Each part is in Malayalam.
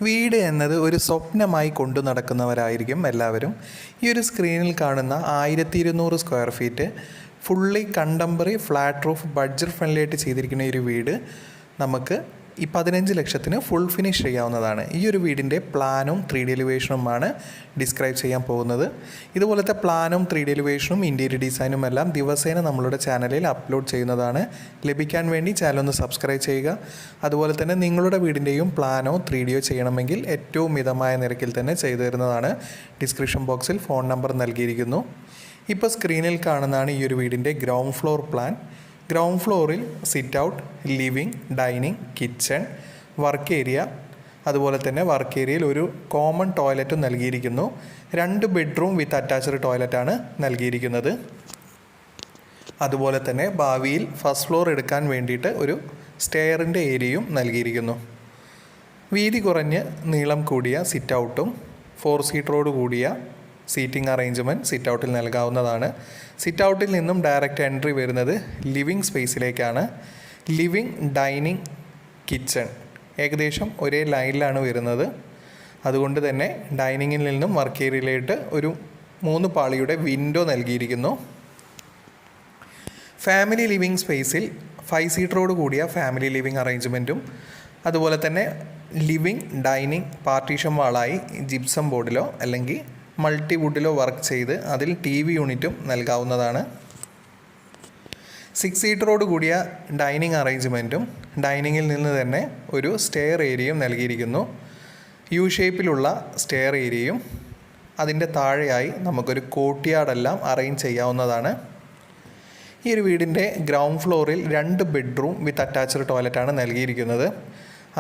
വീട് എന്നത് ഒരു സ്വപ്നമായി കൊണ്ടു നടക്കുന്നവരായിരിക്കും എല്ലാവരും. ഈ ഒരു സ്ക്രീനിൽ കാണുന്ന 1200 square feet fully contemporary flat roof budget friendly ആയിട്ട് ചെയ്തിരിക്കുന്ന ഈ ഒരു വീട് നമുക്ക് ഈ 15 ലക്ഷത്തിന് ഫുൾ ഫിനിഷ് ചെയ്യാവുന്നതാണ്. ഈ ഒരു വീടിൻ്റെ പ്ലാനും 3D എലിവേഷനുമാണ് ഡിസ്ക്രൈബ് ചെയ്യാൻ പോകുന്നത്. ഇതുപോലത്തെ പ്ലാനും 3D എലിവേഷനും ഇൻറ്റീരിയർ ഡിസൈനും എല്ലാം ദിവസേന നമ്മളുടെ ചാനലിൽ അപ്ലോഡ് ചെയ്യുന്നതാണ്. ലഭിക്കാൻ വേണ്ടി ചാനൽ ഒന്ന് സബ്സ്ക്രൈബ് ചെയ്യുക. അതുപോലെ തന്നെ നിങ്ങളുടെ വീടിൻ്റെയും പ്ലാനോ 3Dയോ ചെയ്യണമെങ്കിൽ ഏറ്റവും മിതമായ നിരക്കിൽ തന്നെ ചെയ്തു തരുന്നതാണ്. ഡിസ്ക്രിപ്ഷൻ ബോക്സിൽ ഫോൺ നമ്പർ നൽകിയിരിക്കുന്നു. ഇപ്പോൾ സ്ക്രീനിൽ കാണുന്നതാണ് ഈ ഒരു വീടിൻ്റെ ഗ്രൗണ്ട് ഫ്ലോർ പ്ലാൻ. ഗ്രൗണ്ട് ഫ്ലോറിൽ sit out, living, dining, kitchen, work area, അതുപോലെ തന്നെ വർക്ക് ഏരിയയിൽ ഒരു കോമൺ ടോയ്ലറ്റും നൽകിയിരിക്കുന്നു. 2 ബെഡ്റൂം വിത്ത് അറ്റാച്ച്ഡ് ടോയ്ലറ്റാണ് നൽകിയിരിക്കുന്നത്. അതുപോലെ തന്നെ ഭാവിയിൽ ഫസ്റ്റ് ഫ്ലോർ എടുക്കാൻ വേണ്ടിയിട്ട് ഒരു സ്റ്റെയറിൻ്റെ ഏരിയയും നൽകിയിരിക്കുന്നു. വീതി കുറഞ്ഞ് നീളം കൂടിയ സിറ്റ് ഔട്ടും 4 സീറ്ററോട് കൂടിയ സീറ്റിംഗ് അറേഞ്ച്മെൻറ്റ് സിറ്റ് ഔട്ടിൽ നൽകാവുന്നതാണ്. സിറ്റ് ഔട്ടിൽ നിന്നും ഡയറക്റ്റ് എൻട്രി വരുന്നത് ലിവിങ് സ്പേസിലേക്കാണ്. ലിവിങ്, ഡൈനിങ്, കിച്ചൺ ഏകദേശം ഒരേ ലൈനിലാണ് വരുന്നത്. അതുകൊണ്ട് തന്നെ ഡൈനിങ്ങിൽ നിന്നും വർക്ക് ഏരിയയിലേക്ക് ഒരു 3 പാളിയുടെ വിൻഡോ നൽകിയിരിക്കുന്നു. ഫാമിലി ലിവിങ് സ്പേസിൽ 5 സീറ്ററോട് കൂടിയ ഫാമിലി ലിവിങ് അറേഞ്ച്മെൻറ്റും അതുപോലെ തന്നെ ലിവിങ്, ഡൈനിങ് പാർട്ടീഷൻ വാളായി ജിപ്സം ബോർഡിലോ അല്ലെങ്കിൽ മൾട്ടിവുഡിലോ വർക്ക് ചെയ്ത് അതിൽ TV യൂണിറ്റും നൽകാവുന്നതാണ്. 6 സീറ്ററോട് കൂടിയ ഡൈനിങ് അറേഞ്ച്മെൻറ്റും ഡൈനിങ്ങിൽ നിന്ന് തന്നെ ഒരു സ്റ്റെയർ ഏരിയയും നൽകിയിരിക്കുന്നു. യു ഷേപ്പിലുള്ള സ്റ്റെയർ ഏരിയയും അതിൻ്റെ താഴെയായി നമുക്കൊരു കോർട്ട്യാർഡെല്ലാം അറേഞ്ച് ചെയ്യാവുന്നതാണ്. ഈ ഒരു വീടിൻ്റെ ഗ്രൗണ്ട് ഫ്ലോറിൽ 2 ബെഡ്റൂം വിത്ത് അറ്റാച്ച്ഡ് ടോയ്ലറ്റാണ് നൽകിയിരിക്കുന്നത്.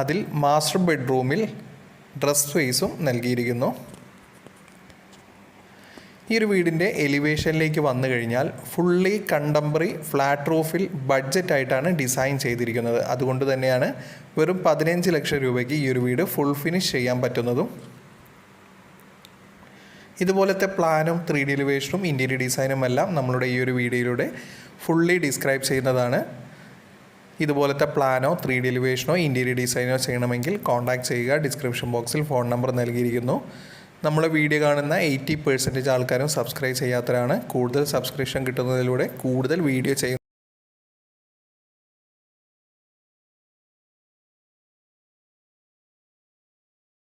അതിൽ മാസ്റ്റർ ബെഡ്റൂമിൽ ഡ്രസ് സ്പേസും നൽകിയിരിക്കുന്നു. ഈ ഒരു വീടിൻ്റെ എലിവേഷനിലേക്ക് വന്നു കഴിഞ്ഞാൽ ഫുള്ളി കണ്ടംപററി ഫ്ലാറ്റ് റൂഫിൽ ബഡ്ജറ്റായിട്ടാണ് ഡിസൈൻ ചെയ്തിരിക്കുന്നത്. അതുകൊണ്ട് തന്നെയാണ് വെറും 15 ലക്ഷം രൂപയ്ക്ക് ഈ ഒരു വീട് ഫുൾ ഫിനിഷ് ചെയ്യാൻ പറ്റുന്നതും. ഇതുപോലത്തെ പ്ലാനും 3D എലിവേഷനും ഇൻറ്റീരിയർ ഡിസൈനും എല്ലാം നമ്മളുടെ ഈ ഒരു വീഡിയോയിലൂടെ ഫുള്ളി ഡിസ്ക്രൈബ് ചെയ്യുന്നതാണ്. ഇതുപോലത്തെ പ്ലാനോ 3D എലിവേഷനോ ഇൻറ്റീരിയർ ഡിസൈനോ ചെയ്യണമെങ്കിൽ കോൺടാക്ട് ചെയ്യുക. ഡിസ്ക്രിപ്ഷൻ ബോക്സിൽ ഫോൺ നമ്പർ നൽകിയിരിക്കുന്നു. നമ്മളെ വീഡിയോ കാണുന്ന 80% ആൾക്കാരും സബ്സ്ക്രൈബ് ചെയ്യാത്തവരാണ്. കൂടുതൽ സബ്സ്ക്രിപ്ഷൻ കിട്ടുന്നതിലൂടെ കൂടുതൽ വീഡിയോ